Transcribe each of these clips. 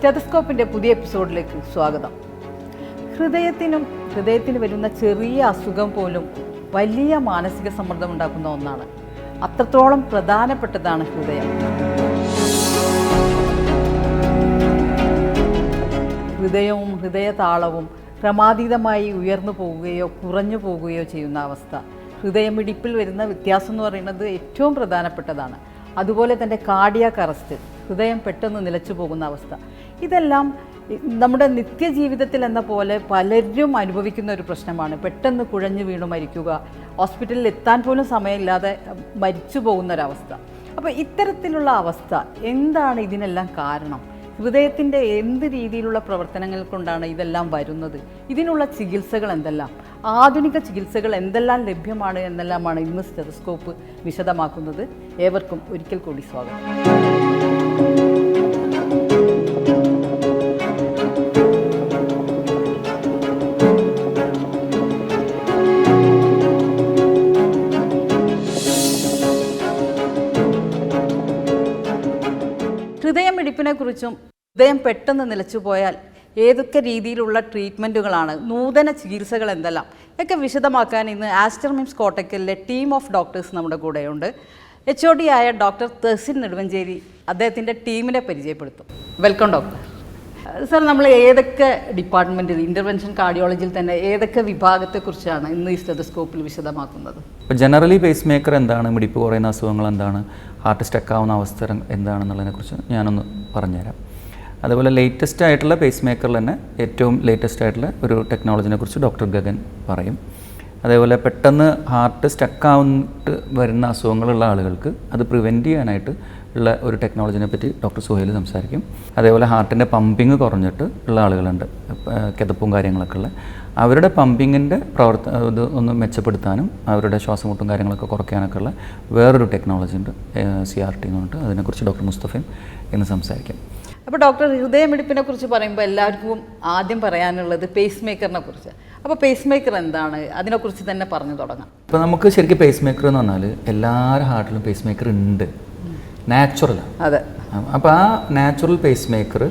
സ്റ്റെതസ്കോപ്പിൻ്റെ പുതിയ എപ്പിസോഡിലേക്ക് സ്വാഗതം. ഹൃദയത്തിന് വരുന്ന ചെറിയ അസുഖം പോലും വലിയ മാനസിക സമ്മർദ്ദം ഉണ്ടാക്കുന്ന ഒന്നാണ്. അത്രത്തോളം പ്രധാനപ്പെട്ടതാണ് ഹൃദയം. ഹൃദയവും ഹൃദയതാളവും ക്രമാതീതമായി ഉയർന്നു പോവുകയോ കുറഞ്ഞു പോവുകയോ ചെയ്യുന്ന അവസ്ഥ, ഹൃദയമിടിപ്പിൽ വരുന്ന വ്യത്യാസം എന്ന് പറയുന്നത് ഏറ്റവും പ്രധാനപ്പെട്ടതാണ്. അതുപോലെ തന്നെ കാർഡിയാക് അറസ്റ്റ്, ഹൃദയം പെട്ടെന്ന് നിലച്ചു പോകുന്ന അവസ്ഥ, ഇതെല്ലാം നമ്മുടെ നിത്യജീവിതത്തിൽ എന്ന പോലെ പലരും അനുഭവിക്കുന്ന ഒരു പ്രശ്നമാണ്. പെട്ടെന്ന് കുഴഞ്ഞു വീണു മരിക്കുക, ഹോസ്പിറ്റലിൽ എത്താൻ പോലും സമയമില്ലാതെ മരിച്ചു പോകുന്നൊരവസ്ഥ. അപ്പോൾ ഇത്തരത്തിലുള്ള അവസ്ഥ എന്താണ്? ഇതിനെല്ലാം കാരണം ഹൃദയത്തിൻ്റെ എന്ത് രീതിയിലുള്ള പ്രവർത്തനങ്ങൾ കൊണ്ടാണ് ഇതെല്ലാം വരുന്നത്? ഇതിനുള്ള ചികിത്സകൾ എന്തെല്ലാം, ആധുനിക ചികിത്സകൾ എന്തെല്ലാം ലഭ്യമാണ് എന്നെല്ലാമാണ് ഇന്ന് സ്റ്റെതസ്കോപ്പ് വിശദമാക്കുന്നത്. ഏവർക്കും ഒരിക്കൽ കൂടി സ്വാഗതം. ഹൃദയമിടിപ്പിനെക്കുറിച്ചും ഹൃദയം പെട്ടെന്ന് നിലച്ചു പോയാൽ ഏതൊക്കെ രീതിയിലുള്ള ട്രീറ്റ്മെൻറ്റുകളാണ്, നൂതന ചികിത്സകൾ എന്തെല്ലാം ഒക്കെ വിശദമാക്കാൻ ഇന്ന് ആസ്റ്റർ മിംസ് കോട്ടക്കലിലെ ടീം ഓഫ് ഡോക്ടേഴ്സ് നമ്മുടെ കൂടെയുണ്ട്. HOD ആയ ഡോക്ടർ തഹസിൻ നെടുവഞ്ചേരി അദ്ദേഹത്തിൻ്റെ ടീമിനെ പരിചയപ്പെടുത്തും. Welcome doctor. സർ, നമ്മൾ ഏതൊക്കെ ഡിപ്പാർട്ട്മെൻറ്റിൽ, ഇൻ്റർവെൻഷൻ കാർഡിയോളജിയിൽ തന്നെ ഏതൊക്കെ വിഭാഗത്തെക്കുറിച്ചാണ് ഇന്ന് ഈ സ്റ്റെതസ്കോപ്പിൽ വിശദമാക്കുന്നത്? ഇപ്പോൾ ജനറലി പേസ് മേക്കർ എന്താണ്, മിടിപ്പ് കുറയുന്ന അസുഖങ്ങൾ എന്താണ്, ഹാർട്ട് സ്റ്റക്കാവുന്ന അവസ്ഥ എന്താണെന്നുള്ളതിനെക്കുറിച്ച് ഞാനൊന്ന് പറഞ്ഞുതരാം. അതുപോലെ ലേറ്റസ്റ്റ് ആയിട്ടുള്ള പേസ് മേക്കറിൽ തന്നെ ഏറ്റവും ലേറ്റസ്റ്റ് ആയിട്ടുള്ള ഒരു ടെക്നോളജിനെ കുറിച്ച് ഡോക്ടർ ഗഗൻ പറയും. അതേപോലെ പെട്ടെന്ന് ഹാർട്ട് സ്റ്റക്കാവുന്നിട്ട് വരുന്ന അസുഖങ്ങളുള്ള ആളുകൾക്ക് അത് പ്രിവെൻറ്റ് ചെയ്യാനായിട്ട് ഉള്ള ഒരു ടെക്നോളജിനെ പറ്റി ഡോക്ടർ സുഹൈൽ സംസാരിക്കും. അതേപോലെ ഹാർട്ടിൻ്റെ പമ്പിങ് കുറഞ്ഞിട്ട് ഉള്ള ആളുകളുണ്ട്, കിതപ്പും കാര്യങ്ങളൊക്കെ ഉള്ള, അവരുടെ പമ്പിങ്ങിൻ്റെ ഇത് ഒന്ന് മെച്ചപ്പെടുത്താനും അവരുടെ ശ്വാസമുട്ടും കാര്യങ്ങളൊക്കെ കുറയ്ക്കാനൊക്കെ ഉള്ള വേറൊരു ടെക്നോളജി ഉണ്ട്, CRT എന്ന് പറഞ്ഞിട്ട്. അതിനെക്കുറിച്ച് ഡോക്ടർ മുസ്തഫയും ഇന്ന് സംസാരിക്കും. അപ്പോൾ ഡോക്ടർ, ഹൃദയമിടിപ്പിനെ കുറിച്ച് പറയുമ്പോൾ എല്ലാവർക്കും ആദ്യം പറയാനുള്ളത് പേസ് മേക്കറിനെ കുറിച്ച്. അപ്പോൾ പേസ് മേക്കർ എന്താണ്, അതിനെക്കുറിച്ച് തന്നെ പറഞ്ഞു തുടങ്ങാം. ഇപ്പോൾ നമുക്ക് ശരിക്കും പേസ് മേക്കർ എന്ന് പറഞ്ഞാൽ എല്ലാവരുടെ ഹാർട്ടിലും പേസ് മേക്കർ ഉണ്ട്, നാച്ചുറലാണ്. അതെ. അപ്പോൾ ആ നാച്ചുറൽ പേസ് മേക്കർ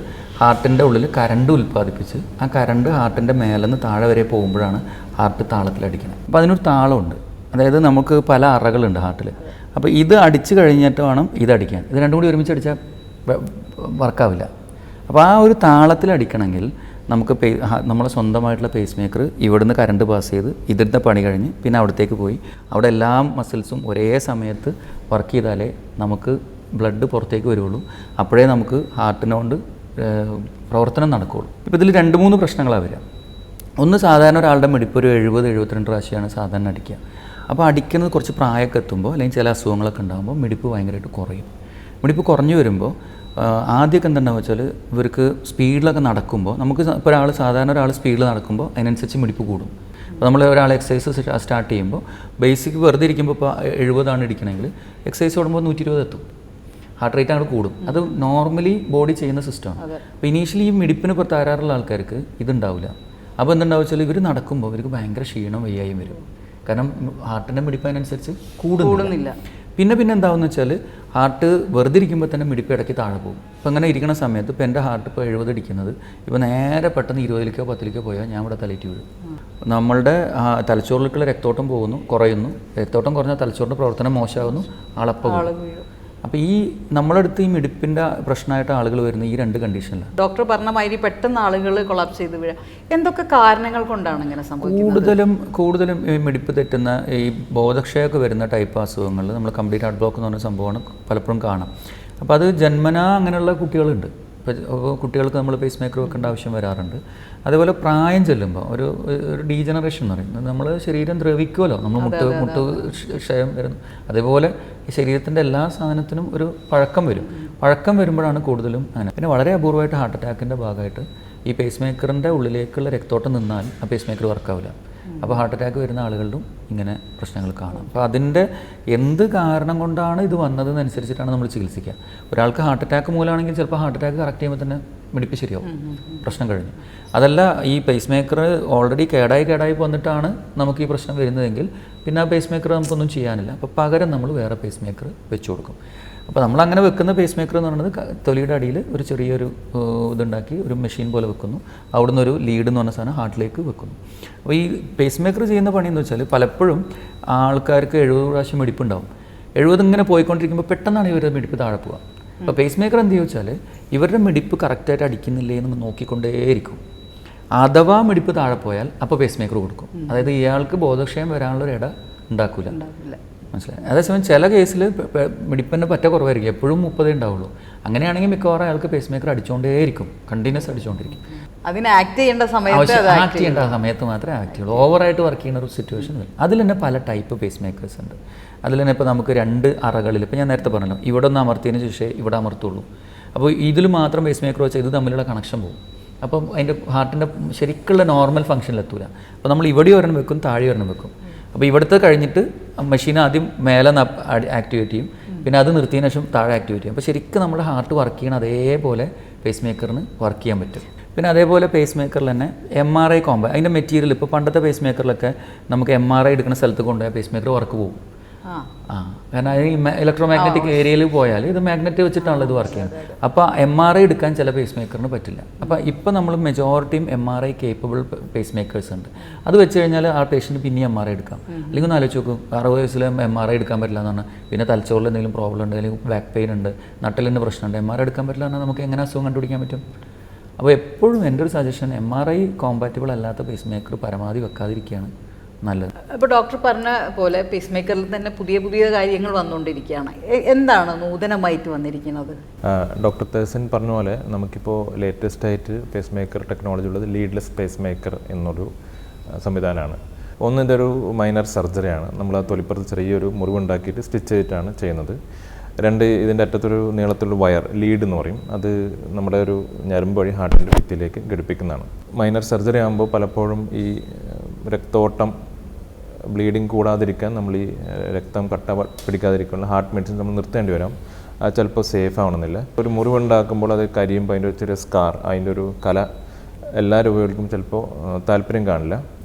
ഹാർട്ടിൻ്റെ ഉള്ളിൽ കറണ്ട് ഉൽപ്പാദിപ്പിച്ച് ആ കറണ്ട് ഹാർട്ടിൻ്റെ മേലെ നിന്ന് താഴെ വരെ പോകുമ്പോഴാണ് ഹാർട്ട് താളത്തിലടിക്കുന്നത്. അപ്പോൾ അതിനൊരു താളമുണ്ട്, അതായത് നമുക്ക് പല അറകളുണ്ട് ഹാർട്ടിൽ. അപ്പോൾ ഇത് അടിച്ച് കഴിഞ്ഞിട്ട് വേണം ഇതടിക്കാൻ. ഇത് രണ്ടും കൂടി ഒരുമിച്ച് അടിച്ചാൽ വർക്കാവില്ല. അപ്പോൾ ആ ഒരു താളത്തിലടിക്കണമെങ്കിൽ നമുക്ക് നമ്മളെ സ്വന്തമായിട്ടുള്ള പേസ് മേക്കർ ഇവിടുന്ന് കറണ്ട് പാസ് ചെയ്ത് ഇതിൻ്റെ പണി കഴിഞ്ഞ് പിന്നെ അവിടത്തേക്ക് പോയി അവിടെ എല്ലാ മസിൽസും ഒരേ സമയത്ത് വർക്ക് ചെയ്താലേ നമുക്ക് ബ്ലഡ് പുറത്തേക്ക് വരുള്ളൂ. അപ്പോഴേ നമുക്ക് ഹാർട്ടിനോണ്ട് പ്രവർത്തനം നടക്കുകയുള്ളൂ. ഇപ്പോൾ ഇതിൽ 2-3 പ്രശ്നങ്ങളാണ് വരിക. ഒന്ന്, സാധാരണ ഒരാളുടെ മിടിപ്പ് ഒരു 70-72 പ്രാവശ്യമാണ് സാധാരണ അടിക്കുക. അപ്പോൾ അടിക്കുന്നത് കുറച്ച് പ്രായമൊക്കെ എത്തുമ്പോൾ അല്ലെങ്കിൽ ചില അസുഖങ്ങളൊക്കെ ഉണ്ടാകുമ്പോൾ മിടിപ്പ് ഭയങ്കരമായിട്ട് കുറയും. മിടിപ്പ് കുറഞ്ഞു വരുമ്പോൾ ആദ്യമൊക്കെ എന്തുണ്ടാവുക വെച്ചാൽ ഇവർക്ക് സ്പീഡിലൊക്കെ നടക്കുമ്പോൾ, നമുക്ക് ഇപ്പോൾ സാധാരണ ഒരാൾ സ്പീഡിൽ നടക്കുമ്പോൾ അതിനനുസരിച്ച് മിടിപ്പ് കൂടും. അപ്പോൾ നമ്മൾ ഒരാൾ എക്സസൈസ് സ്റ്റാർട്ട് ചെയ്യുമ്പോൾ ബേസിക് വെറുതെ ഇരിക്കുമ്പോൾ ഇപ്പോൾ 70 ഇടിക്കണമെങ്കിൽ എക്സസൈസ് ഓടുമ്പോൾ 120 എത്തും, ഹാർട്ട് റേറ്റ് അങ്ങോട്ട് കൂടും. അത് നോർമലി ബോഡി ചെയ്യുന്ന സിസ്റ്റമാണ്. അപ്പോൾ ഇനീഷ്യലി ഈ മിടിപ്പിന് തകരാറുള്ള ആൾക്കാർക്ക് ഇതുണ്ടാവില്ല. അപ്പോൾ എന്തുണ്ടാവുക വെച്ചാൽ ഇവർ നടക്കുമ്പോൾ ഇവർക്ക് ഭയങ്കര ക്ഷീണം വയ്യായും വരും, കാരണം ഹാർട്ടിൻ്റെ മിടിപ്പ് അതിനനുസരിച്ച് കൂടുന്നില്ല. പിന്നെ എന്താവുമെന്ന് വെച്ചാൽ ഹാർട്ട് വെറുതെ ഇരിക്കുമ്പോൾ തന്നെ മിടിപ്പ് ഇടയ്ക്ക് താഴെ പോകും. അപ്പോൾ അങ്ങനെ ഇരിക്കുന്ന സമയത്ത് ഇപ്പോൾ എൻ്റെ ഹാർട്ട് ഇപ്പോൾ 70 അടിക്കുന്നത് ഇപ്പോൾ നേരെ പെട്ടെന്ന് 20-ലേക്കോ 10-ലേക്കോ പോയാൽ ഞാൻ ഇവിടെ തലയിട്ട് വീഴും. നമ്മളുടെ തലച്ചോറിലേക്കുള്ള രക്തോട്ടം കുറയുന്നു. രക്തോട്ടം കുറഞ്ഞാൽ തലച്ചോറിൻ്റെ പ്രവർത്തനം മോശമാകുന്നു, ആളപ്പം വീഴും. അപ്പോൾ ഈ നമ്മളടുത്ത് ഈ മിടിപ്പിൻ്റെ പ്രശ്നമായിട്ട് ആളുകൾ വരുന്ന ഈ 2 കണ്ടീഷനിലാണ്. ഡോക്ടർ പറഞ്ഞ മാതിരി പെട്ടെന്ന് ആളുകൾ കൊളാപ്സ് ചെയ്ത് വീഴുക. എന്തൊക്കെ കാരണങ്ങൾ കൊണ്ടാണ് ഇങ്ങനെ സംഭവിക്കുന്നത്? കൂടുതലും ഈ മിടിപ്പ് തെറ്റുന്ന ഈ ബോധക്ഷയമൊക്കെ വരുന്ന ടൈപ്പ് അസുഖങ്ങൾ, നമ്മൾ കംപ്ലീറ്റ് ഹാർട്ട് ബ്ലോക്ക് എന്ന് പറഞ്ഞ സംഭവമാണ് പലപ്പോഴും കാണാം. അപ്പോൾ അത് ജന്മനാ അങ്ങനെയുള്ള കുട്ടികളുണ്ട്. ഇപ്പോൾ കുട്ടികൾക്ക് നമ്മൾ പേസ് മേക്കർ വെക്കേണ്ട ആവശ്യം വരാറുണ്ട്. അതേപോലെ പ്രായം ചെല്ലുമ്പോൾ ഒരു ഡീജനറേഷൻ എന്ന് പറയുന്നത്, നമ്മൾ ശരീരം ദ്രവിക്കുമല്ലോ, നമ്മൾ മുട്ട് ക്ഷയം വരുന്നു. അതേപോലെ ഈ ശരീരത്തിൻ്റെ എല്ലാ സാധനത്തിനും ഒരു പഴക്കം വരുമ്പോഴാണ് കൂടുതലും അങ്ങനെ. പിന്നെ വളരെ അപൂർവമായിട്ട് ഹാർട്ട് അറ്റാക്കിൻ്റെ ഭാഗമായിട്ട് ഈ പേസ് മേക്കറിൻ്റെ ഉള്ളിലേക്കുള്ള രക്തോട്ടം നിന്നാൽ ആ പേസ് മേക്കർ വർക്കാവില്ല. അപ്പോൾ ഹാർട്ട് അറ്റാക്ക് വരുന്ന ആളുകളിലും ഇങ്ങനെ പ്രശ്നങ്ങൾ കാണാം. അപ്പോൾ അതിൻ്റെ എന്ത് കാരണം കൊണ്ടാണ് ഇത് വന്നതെന്നനുസരിച്ചിട്ടാണ് നമ്മൾ ചികിത്സിക്കുക. ഒരാൾക്ക് ഹാർട്ട് അറ്റാക്ക് മൂലമാണെങ്കിൽ ചിലപ്പോൾ ഹാർട്ട് അറ്റാക്ക് കറക്റ്റ് ചെയ്യുമ്പോൾ തന്നെ മിടിപ്പ് ശരിയാവും, പ്രശ്നം കഴിഞ്ഞു. അതല്ല, ഈ പേസ് മേക്കർ ഓൾറെഡി കേടായി വന്നിട്ടാണ് നമുക്ക് ഈ പ്രശ്നം വരുന്നതെങ്കിൽ പിന്നെ ആ പേസ് മേക്കർ നമുക്കൊന്നും ചെയ്യാനില്ല. അപ്പോൾ പകരം നമ്മൾ വേറെ പേസ് മേക്കർ വെച്ച് കൊടുക്കും. അപ്പോൾ നമ്മളങ്ങനെ വെക്കുന്ന പേസ് മേക്കർ എന്ന് പറയുന്നത് തൊലിയുടെ അടിയിൽ ഒരു ചെറിയൊരു ഇതുണ്ടാക്കി ഒരു മെഷീൻ പോലെ വെക്കുന്നു. അവിടുന്ന് ഒരു ലീഡ് എന്ന് പറഞ്ഞ സാധനം ഹാർട്ടിലേക്ക് വെക്കുന്നു. അപ്പോൾ ഈ പേസ് മേക്കർ ചെയ്യുന്ന പണിയെന്ന് വെച്ചാൽ പലപ്പോഴും ആൾക്കാർക്ക് 70 പ്രാവശ്യം മിടിപ്പുണ്ടാവും. 70 ഇങ്ങനെ പോയിക്കൊണ്ടിരിക്കുമ്പോൾ പെട്ടെന്നാണ് ഇവരുടെ മിടിപ്പ് താഴെ പോവുക. അപ്പോൾ പേസ് മേക്കർ എന്ത് ചോദിച്ചാൽ ഇവരുടെ മിടിപ്പ് കറക്റ്റായിട്ട് അടിക്കുന്നില്ലേ എന്ന് നോക്കിക്കൊണ്ടേയിരിക്കും. അഥവാ മിടിപ്പ് താഴെ പോയാൽ അപ്പോൾ പേസ് മേക്കർ കൊടുക്കും. അതായത് ഇയാൾക്ക് ബോധക്ഷയം വരാനുള്ളൊരു ഇട ഉണ്ടാക്കില്ല. മനസ്സിലായി? അതേസമയം ചില കേസിൽ മിടിപ്പിൻ്റെ പറ്റ കുറവായിരിക്കും, എപ്പോഴും 30 ഉണ്ടാവുള്ളൂ. അങ്ങനെയാണെങ്കിൽ മിക്കവാറും അയാൾക്ക് പേസ് മേക്കർ അടിച്ചുകൊണ്ടേയിരിക്കും, കണ്ടിന്യൂസ് അടിച്ചുകൊണ്ടിരിക്കും. അതിന് ആക്ട് ചെയ്യേണ്ട സമയത്ത് മാത്രമേ ആക്ട് ചെയ്യുള്ളൂ. ഓവറായിട്ട് വർക്ക് ചെയ്യുന്ന ഒരു സിറ്റുവേഷൻ വരും. അതിൽ തന്നെ പല ടൈപ്പ് പേസ് മേക്കേഴ്സ് ഉണ്ട്. അതിൽ തന്നെ ഇപ്പോൾ നമുക്ക് 2 അറകളിൽ, ഇപ്പോൾ ഞാൻ നേരത്തെ പറഞ്ഞല്ലോ, ഇവിടെ ഒന്ന് അമർത്തിയതിന് ശേഷം ഇവിടെ അമർത്തുള്ളൂ. അപ്പോൾ ഇതിൽ മാത്രം പേസ് മേക്കർ വെച്ചാൽ ഇത് തമ്മിലുള്ള കണക്ഷൻ പോകും. അപ്പം അതിൻ്റെ ഹാർട്ടിൻ്റെ ശരിക്കുള്ള നോർമൽ ഫംഗ്ഷനിലെത്തൂല. അപ്പോൾ നമ്മൾ ഇവിടെ ഒരെണ്ണം വെക്കും, താഴെ ഒരെണ്ണം വെക്കും. അപ്പോൾ ഇവിടുത്തെ കഴിഞ്ഞിട്ട് മെഷീൻ ആദ്യം മേലെ ആക്ടിവേറ്റ് ചെയ്യും, പിന്നെ അത് നിർത്തിയതിനു ശേഷം താഴെ ആക്ടിവേറ്റ് ചെയ്യും. അപ്പോൾ ശരിക്കും നമ്മുടെ ഹാർട്ട് വർക്ക് ചെയ്യണം അതേപോലെ പേസ് മേക്കറിന് വർക്ക് ചെയ്യാൻ പറ്റും. പിന്നെ അതേപോലെ പേസ് മേക്കറിൽ തന്നെ MRI കോമ്പോ, അതിൻ്റെ മെറ്റീരിയൽ ഇപ്പോൾ പണ്ടത്തെ പേസ് മേക്കറിലൊക്കെ നമുക്ക് MRI എടുക്കുന്ന സ്ഥലത്ത് കൊണ്ടുപോയാൽ പേസ് മേക്കർ വർക്ക് പോകും. കാരണം ഈ ഇലക്ട്രോ മാഗ്നറ്റിക് ഏരിയയിൽ പോയാൽ ഇത് മാഗ്നറ്റ് വെച്ചിട്ടാണല്ലോ ഇത് വർക്ക് ചെയ്യുന്നത്. അപ്പോൾ MRI എടുക്കാൻ ചില പേസ് മേക്കറിന് പറ്റില്ല. അപ്പോൾ ഇപ്പോൾ നമ്മൾ മെജോറിറ്റിയും MRI കേപ്പബിൾ പേസ് മേക്കേഴ്സ് ഉണ്ട്. അത് വെച്ച് കഴിഞ്ഞാൽ ആ പേഷ്യൻറ്റ് പിന്നെ MRI എടുക്കാം. അല്ലെങ്കിൽ ഒന്ന് ആലോചിച്ച് നോക്കും, 60 വയസ്സിൽ MRI എടുക്കാൻ പറ്റില്ല എന്ന് പറഞ്ഞാൽ, പിന്നെ തലച്ചോറിൽ എന്തെങ്കിലും പ്രോബ്ലം ഉണ്ട്, അല്ലെങ്കിൽ ബാക്ക് പെയിൻ ഉണ്ട്, നട്ടലിൻ്റെ പ്രശ്നമുണ്ട്, MRI എടുക്കാൻ പറ്റില്ല എന്നാൽ നമുക്ക് എങ്ങനെ അസുഖം കണ്ടുപിടിക്കാൻ പറ്റും? അപ്പോൾ എപ്പോഴും എൻ്റെ ഒരു സജഷൻ MRI കോമ്പാറ്റബിൾ അല്ലാത്ത പേസ് മേക്കർ പരമാവധി വെക്കാതിരിക്കുകയാണ് നല്ലത്. ഇപ്പോൾ ഡോക്ടർ പറഞ്ഞ പോലെ പേസ് മേക്കറിൽ തന്നെ പുതിയ പുതിയ കാര്യങ്ങൾ വന്നുകൊണ്ടിരിക്കുകയാണ്. എന്താണ് നൂതനമായിട്ട് വന്നിരിക്കുന്നത്? ഡോക്ടർ തേസൻ പറഞ്ഞ പോലെ നമുക്കിപ്പോൾ ലേറ്റസ്റ്റ് ആയിട്ട് പേസ് മേക്കർ ടെക്നോളജി ഉള്ളത് ലീഡ്ലെസ് പേസ് മേക്കർ എന്നൊരു സംവിധാനമാണ്. ഒന്ന്, ഇതൊരു മൈനർ സർജറിയാണ്. നമ്മൾ ആ തൊലിപ്പുറത്ത് ചെറിയൊരു മുറിവുണ്ടാക്കിയിട്ട് സ്റ്റിച്ച് ചെയ്തിട്ടാണ് ചെയ്യുന്നത്. 2, ഇതിൻ്റെ അറ്റത്തൊരു നീളത്തിലുള്ള വയർ, ലീഡ് എന്ന് പറയും, അത് നമ്മുടെ ഒരു ഞരമ്പ് വഴി ഹാർട്ടിൻ്റെ ഭിത്തിയിലേക്ക് ഘടിപ്പിക്കുന്നതാണ്. മൈനർ സർജറി ആകുമ്പോൾ പലപ്പോഴും ഈ രക്തോട്ടം ബ്ലീഡിങ് കൂടാതിരിക്കാൻ നമ്മൾ ഈ രക്തം കട്ട പിടിക്കാതിരിക്കാനുള്ള ഹാർട്ട് മെഡിസിൻ നമ്മൾ നിർത്തേണ്ടി വരാം. അത് ചിലപ്പോൾ സേഫ് ആവണമെന്നില്ല. ഒരു മുറിവുണ്ടാക്കുമ്പോൾ അത് കരിയുമ്പോൾ അതിൻ്റെ ഒരു ചെറിയ സ്കാർ, അതിൻ്റെ ഒരു കല എല്ലാ രോഗികൾക്കും ചിലപ്പോൾ താല്പര്യം കാണില്ല.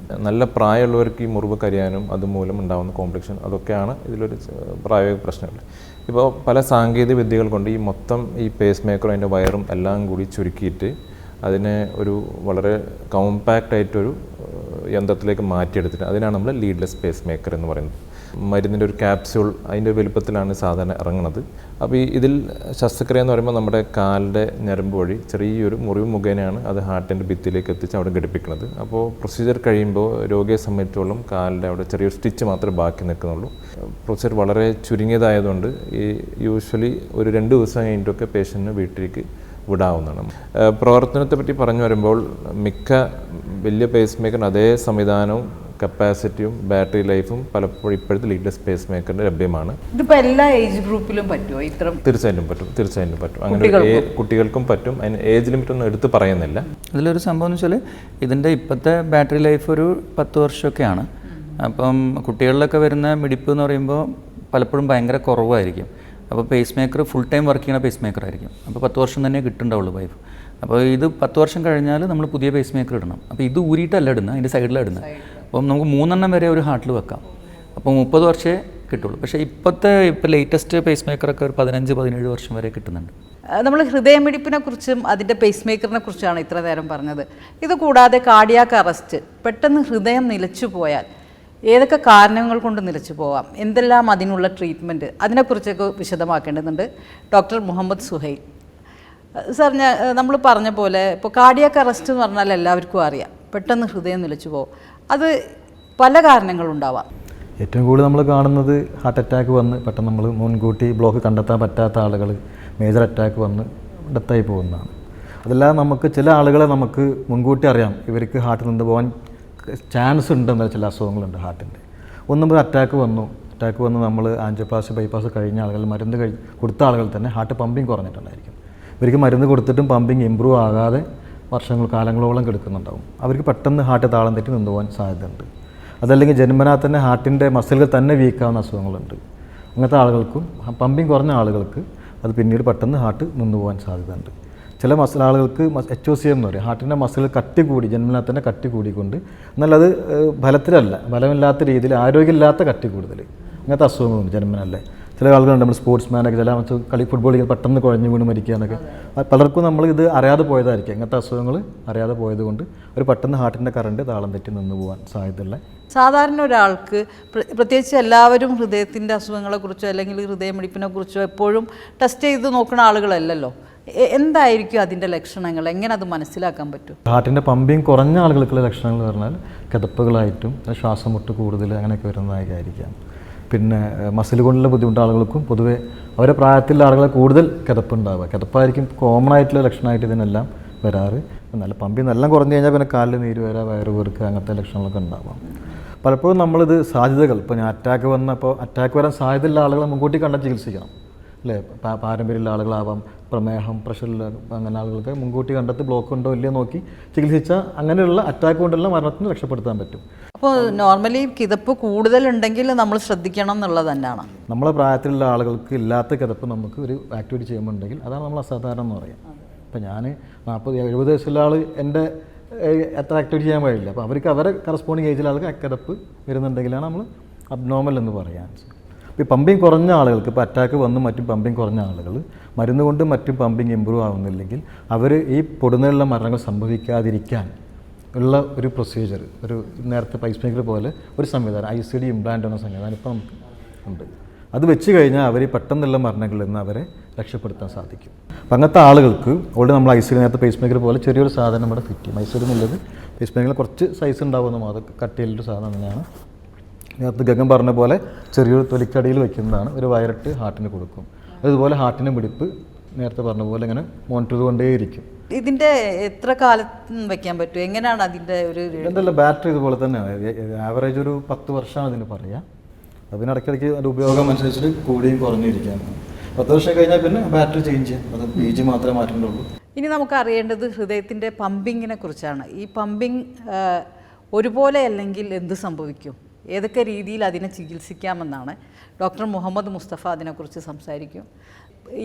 നല്ല പ്രായമുള്ളവർക്ക് ഈ മുറിവ് കരിയാനും അതുമൂലം ഉണ്ടാകുന്ന കോംപ്ലിക്കേഷൻ, അതൊക്കെയാണ് ഇതിലൊരു പ്രായോഗിക പ്രശ്നങ്ങൾ. ഇപ്പോൾ പല സാങ്കേതിക വിദ്യകൾ കൊണ്ട് ഈ മൊത്തം ഈ പേസ് മേക്കറും അതിൻ്റെ വയറും എല്ലാം കൂടി ചുരുക്കിയിട്ട് അതിനെ ഒരു വളരെ കോമ്പാക്റ്റ് ആയിട്ടൊരു യന്ത്രത്തിലേക്ക് മാറ്റിയെടുത്തിട്ട് അതിനാണ് നമ്മൾ ലീഡ്ലെസ് പേസ് മേക്കർ എന്ന് പറയുന്നത്. മരുന്നിൻ്റെ ഒരു ക്യാപ്സ്യൂൾ അതിൻ്റെ വലുപ്പത്തിലാണ് സാധാരണ ഇറങ്ങുന്നത്. അപ്പോൾ ഇതിൽ ശസ്ത്രക്രിയ എന്ന് പറയുമ്പോൾ നമ്മുടെ കാലിൻ്റെ ഞരമ്പ് വഴി ചെറിയൊരു മുറിവ് മുഖേനയാണ് അത് ഹാർട്ടിൻ്റെ ഭിത്തിയിലേക്ക് എത്തിച്ച് അവിടെ ഘടിപ്പിക്കുന്നത്. അപ്പോൾ പ്രൊസീജിയർ കഴിയുമ്പോൾ രോഗിയെ സംബന്ധിച്ചോളം കാലിൻ്റെ അവിടെ ചെറിയൊരു സ്റ്റിച്ച് മാത്രമേ ബാക്കി നിൽക്കുന്നുള്ളൂ. പ്രൊസീജിയർ വളരെ ചുരുങ്ങിയതായതുകൊണ്ട് ഈ യൂഷ്വലി ഒരു 2 ദിവസം കഴിഞ്ഞിട്ടൊക്കെ പേഷ്യൻറ്റിന് വീട്ടിലേക്ക് വിടാവുന്നതാണ്. പ്രവർത്തനത്തെ പറ്റി പറഞ്ഞു വരുമ്പോൾ മിക്ക വലിയ പേസ് മേക്കറിന് അതേ സംവിധാനവും കപ്പാസിറ്റിയും ബാറ്ററി ലൈഫും പലപ്പോഴും ഇപ്പോഴത്തെ ലീഡ്ലെസ് പേസ് മേക്കറിന് ലഭ്യമാണ്. ഇതിപ്പോൾ എല്ലാ ഏജ് ഗ്രൂപ്പിലും പറ്റുമോ? തീർച്ചയായിട്ടും പറ്റും. അങ്ങനെ കുട്ടികൾക്കും പറ്റും. അതിന് ഏജ് ലിമിറ്റ് ഒന്നും എടുത്ത് പറയുന്നില്ല. അതിലൊരു സംഭവം എന്ന് വെച്ചാൽ ഇതിൻ്റെ ഇപ്പോഴത്തെ ബാറ്ററി ലൈഫ് ഒരു 10 വർഷമൊക്കെയാണ്. അപ്പം കുട്ടികളിലൊക്കെ വരുന്ന മിടിപ്പ് എന്ന് പറയുമ്പോൾ പലപ്പോഴും ഭയങ്കര കുറവായിരിക്കും. അപ്പോൾ pace maker full time work ചെയ്യുന്ന പേസ് മേക്കർ ആയിരിക്കും. അപ്പോൾ 10 വർഷം തന്നെ കിട്ടുന്നുണ്ടാവുള്ളൂ ലൈഫ്. അപ്പോൾ ഇത് 10 വർഷം കഴിഞ്ഞാൽ നമ്മൾ പുതിയ പേസ് മേക്കർ ഇടണം. അപ്പോൾ ഇത് ഊരിയിട്ടല്ല ഇടുന്നത്, അതിൻ്റെ സൈഡിലാണ് ഇടുന്നത്. അപ്പം നമുക്ക് 3 എണ്ണം വരെ ഒരു ഹാർട്ടിൽ വെക്കാം. അപ്പോൾ 30 വർഷമേ കിട്ടുള്ളൂ. പക്ഷേ ഇപ്പോൾ ലേറ്റസ്റ്റ് പേസ് മേക്കറൊക്കെ ഒരു 15-17 വർഷം വരെ കിട്ടുന്നുണ്ട്. നമ്മൾ ഹൃദയമിടിപ്പിനെ കുറിച്ചും അതിൻ്റെ പേസ് മേക്കറിനെ കുറിച്ചാണ് ഇത്ര നേരം പറഞ്ഞത്. ഇത് കൂടാതെ കാർഡിയാക് അറസ്റ്റ്, പെട്ടെന്ന് ഹൃദയം നിലച്ചു പോയാൽ ഏതൊക്കെ കാരണങ്ങൾ കൊണ്ട് നിലച്ചു പോകാം, എന്തെല്ലാം അതിനുള്ള ട്രീറ്റ്മെൻറ്റ്, അതിനെക്കുറിച്ചൊക്കെ വിശദമാക്കേണ്ടതുണ്ട്. ഡോക്ടർ മുഹമ്മദ് സുഹൈൽ സാർ, നമ്മൾ പറഞ്ഞ പോലെ ഇപ്പോൾ കാർഡിയാക് അറസ്റ്റ് എന്ന് പറഞ്ഞാൽ എല്ലാവർക്കും അറിയാം, പെട്ടെന്ന് ഹൃദയം നിലച്ചു പോകും. അത് പല കാരണങ്ങളുണ്ടാവാം. ഏറ്റവും കൂടുതൽ നമ്മൾ കാണുന്നത് ഹാർട്ട് അറ്റാക്ക് വന്ന് പെട്ടെന്ന് നമ്മൾ മുൻകൂട്ടി ബ്ലോക്ക് കണ്ടെത്താൻ പറ്റാത്ത ആളുകൾ മേജർ അറ്റാക്ക് വന്ന് ഡെത്തായി പോകുന്നതാണ്. അതല്ലാതെ നമുക്ക് ചില ആളുകളെ നമുക്ക് മുൻകൂട്ടി അറിയാം ഇവർക്ക് ഹാർട്ട് നിന്ന് പോകാൻ ചാൻസ് ഉണ്ടെന്ന ചില അസുഖങ്ങളുണ്ട് ഹാർട്ടിൻ്റെ. ഒന്നും അറ്റാക്ക് വന്ന് നമ്മൾ ആൻജിയോപ്ലാസ്റ്റി ബൈപ്പാസ് കഴിഞ്ഞ ആളുകൾ മരുന്ന് കൊടുത്ത ആളുകൾ തന്നെ ഹാർട്ട് പമ്പിങ് കുറഞ്ഞിട്ടുണ്ടായിരിക്കും. ഇവർക്ക് മരുന്ന് കൊടുത്തിട്ടും പമ്പിങ് ഇമ്പ്രൂവ് ആകാതെ കാലങ്ങളോളം കിടക്കുന്നുണ്ടാവും. അവർക്ക് പെട്ടെന്ന് ഹാർട്ട് താളം തെറ്റി നിന്ന് പോകാൻ സാധ്യതയുണ്ട്. അതല്ലെങ്കിൽ ജന്മനാ തന്നെ ഹാർട്ടിൻ്റെ മസിലുകൾ തന്നെ വീക്കാവുന്ന അസുഖങ്ങളുണ്ട്. അങ്ങനത്തെ ആളുകൾക്കും പമ്പിങ് കുറഞ്ഞ ആളുകൾക്ക് അത് പിന്നീട് പെട്ടെന്ന് ഹാർട്ട് നിന്ന് പോകാൻ സാധ്യതയുണ്ട്. ചില ആളുകൾക്ക് HOCM എന്ന് പറയും, ഹാർട്ടിൻ്റെ മസിൽ കട്ടി കൂടി ജന്മനാ തന്നെ കട്ടി കൂടിക്കൊണ്ട്, എന്നാൽ അത് ബലത്തിലല്ല, ബലമില്ലാത്ത രീതിയിൽ ആരോഗ്യമില്ലാത്ത കട്ടി കൂടുതൽ, അങ്ങനത്തെ അസുഖങ്ങളുണ്ട് ജന്മനല്ലേ. ചില ആളുകളുണ്ട് നമ്മൾ സ്പോർട്സ്മാനൊക്കെ ചില ഫുട്ബോൾ കളിക്കാൻ പെട്ടെന്ന് കുഴഞ്ഞു വീണ് മരിക്കുക എന്നൊക്കെ. പലർക്കും നമ്മൾ ഇത് അറിയാതെ പോയതായിരിക്കും. ഇങ്ങനത്തെ അസുഖങ്ങൾ അറിയാതെ പോയതുകൊണ്ട് ഒരു പെട്ടെന്ന് ഹാർട്ടിൻ്റെ കറണ്ട് താളം തെറ്റി നിന്ന് പോകാൻ സാധ്യതയുള്ള. സാധാരണ ഒരാൾക്ക് പ്രത്യേകിച്ച് എല്ലാവരും ഹൃദയത്തിൻ്റെ അസുഖങ്ങളെക്കുറിച്ചോ അല്ലെങ്കിൽ ഹൃദയമിടിപ്പിനെക്കുറിച്ചോ എപ്പോഴും ടെസ്റ്റ് ചെയ്ത് നോക്കുന്ന ആളുകളല്ലല്ലോ. എന്തായിരിക്കും അതിൻ്റെ ലക്ഷണങ്ങൾ, എങ്ങനെ അത് മനസ്സിലാക്കാൻ പറ്റും? ഹാർട്ടിൻ്റെ പമ്പിങ് കുറഞ്ഞ ആളുകൾക്കുള്ള ലക്ഷണങ്ങൾ പറഞ്ഞാൽ കിതപ്പുകളായിട്ടും ശ്വാസം മുട്ട് കൂടുതൽ അങ്ങനെയൊക്കെ വരുന്നതായിരിക്കാം. പിന്നെ മസിൽ കൊണ്ടുള്ള ബുദ്ധിമുട്ട് ആളുകൾക്കും പൊതുവേ അവരെ പ്രായത്തിലുള്ള ആളുകളെ കൂടുതൽ കിതപ്പുണ്ടാവുക. കിതപ്പായിരിക്കും കോമൺ ആയിട്ടുള്ള ലക്ഷണമായിട്ട് ഇതിനെല്ലാം വരാറ്. നല്ല പമ്പിങ് നല്ല കുറഞ്ഞു കഴിഞ്ഞാൽ പിന്നെ കാലിൽ നീര് വരാ, വയറ് വീർക്കുക, അങ്ങനത്തെ ലക്ഷണങ്ങളൊക്കെ ഉണ്ടാവാം. പലപ്പോഴും നമ്മളിത് സാധ്യതകൾ ഇപ്പോൾ ഞാൻ അറ്റാക്ക് വന്നപ്പോൾ അറ്റാക്ക് വരാൻ സാധ്യതയുള്ള ആളുകളെ മുൻകൂട്ടി കണ്ട ചികിത്സിക്കണം അല്ലേ. പാരമ്പര്യമുള്ള ആളുകളാവാം, പ്രമേഹം, പ്രഷറിൽ അങ്ങനെ ആളുകൾക്ക് മുൻകൂട്ടി കണ്ടെത്തി ബ്ലോക്ക് ഉണ്ടോ ഇല്ലയോ നോക്കി ചികിത്സിച്ചാൽ അങ്ങനെയുള്ള അറ്റാക്ക് കൊണ്ടുള്ള മരണത്തിന് രക്ഷപ്പെടുത്താൻ പറ്റും. അപ്പോൾ നോർമലി കിതപ്പ് കൂടുതലുണ്ടെങ്കിൽ നമ്മൾ ശ്രദ്ധിക്കണം എന്നുള്ളത് തന്നെയാണ്. നമ്മളെ പ്രായത്തിലുള്ള ആളുകൾക്ക് ഇല്ലാത്ത കിതപ്പ് നമുക്ക് ഒരു ആക്ടിവിറ്റി ചെയ്യുമ്പോണ്ടെങ്കിൽ അതാണ് നമ്മൾ അസാധാരണം എന്ന് പറയാം. ഇപ്പോൾ ഞാൻ 40-70 വയസ്സുള്ള ആൾ എൻ്റെ എത്ര ആക്ടിവിറ്റി ചെയ്യാൻ കഴിയില്ല. അപ്പോൾ അവർക്ക് അവരെ കറസ്പോണ്ടിങ് ഏജിൽ ആൾക്ക് കിതപ്പ് വരുന്നുണ്ടെങ്കിലാണ് നമ്മൾ അബ്നോർമൽ എന്ന് പറയാൻ. ഇപ്പോൾ പമ്പിങ് കുറഞ്ഞ ആളുകൾക്ക്, ഇപ്പോൾ അറ്റാക്ക് വന്നും മറ്റും പമ്പിങ് കുറഞ്ഞ ആളുകൾ മരുന്ന് കൊണ്ടും മറ്റും പമ്പിങ് ഇമ്പ്രൂവ് ആവുന്നില്ലെങ്കിൽ അവർ ഈ പൊടുന്നതിലുള്ള മരണങ്ങൾ സംഭവിക്കാതിരിക്കാൻ ഉള്ള ഒരു പ്രൊസീജിയർ, ഒരു നേരത്തെ പൈസ് മേക്കർ പോലെ ഒരു സംവിധാനം, ICD ഇംപ്ലാന്റ് എന്ന സംവിധാനം ഇപ്പോൾ നമുക്ക് ഉണ്ട്. അത് വെച്ച് കഴിഞ്ഞാൽ അവർ പെട്ടെന്നുള്ള മരണങ്ങളിൽ നിന്ന് അവരെ രക്ഷപ്പെടുത്താൻ സാധിക്കും. അപ്പം അങ്ങനത്തെ ആളുകൾക്ക് ഓൾറെഡി നമ്മൾ ICD നേരത്തെ പേസ് മേക്കർ പോലെ ചെറിയൊരു സാധനം ഇവിടെ ഫിറ്റ് ചെയ്യും. ICD എന്നുള്ളത് പേസ് മേക്കറിൽ കുറച്ച് സൈസ് ഉണ്ടാവുമെന്ന് മാത്രം, കട്ടിയുള്ളൊരു സാധനം തന്നെയാണ്. നേരത്തെ ഗഗൻ പറഞ്ഞ പോലെ ചെറിയൊരു തൊലിക്കടിയിൽ വയ്ക്കുന്നതാണ്. ഒരു വയറിട്ട് ഹാർട്ടിന് കൊടുക്കും. അതുപോലെ ഹാർട്ടിൻ്റെ മിടിപ്പ് നേരത്തെ പറഞ്ഞ പോലെ ഇങ്ങനെ മോണിറ്റർ ചെയ്തുകൊണ്ടേയിരിക്കും. ഇതിൻ്റെ എത്ര കാലത്ത് വയ്ക്കാൻ പറ്റും, എങ്ങനെയാണ് അതിൻ്റെ ഒരു എന്തല്ല ബാറ്ററി ഇതുപോലെ തന്നെയാണ്. ആവറേജ് ഒരു 10 വർഷമാണ് ഇതിന് പറയുക. അതിനിടയ്ക്കിടയ്ക്ക് അതിൻ്റെ ഉപയോഗം അനുസരിച്ചിട്ട് കൂടിയും കുറഞ്ഞിരിക്കുകയാണ്. 10 വർഷം കഴിഞ്ഞാൽ പിന്നെ ബാറ്ററി ചേഞ്ച് ചെയ്യും. അത് PG മാത്രമേ മാറ്റേണ്ടുള്ളൂ. ഇനി നമുക്ക് അറിയേണ്ടത് ഹൃദയത്തിൻ്റെ പമ്പിങ്ങിനെ കുറിച്ചാണ്. ഈ പമ്പിങ് ഒരുപോലെ അല്ലെങ്കിൽ എന്ത് സംഭവിക്കും, ഏതൊക്കെ രീതിയിൽ അതിനെ ചികിത്സിക്കാമെന്നാണ് ഡോക്ടർ മുഹമ്മദ് മുസ്തഫ അതിനെക്കുറിച്ച് സംസാരിക്കും.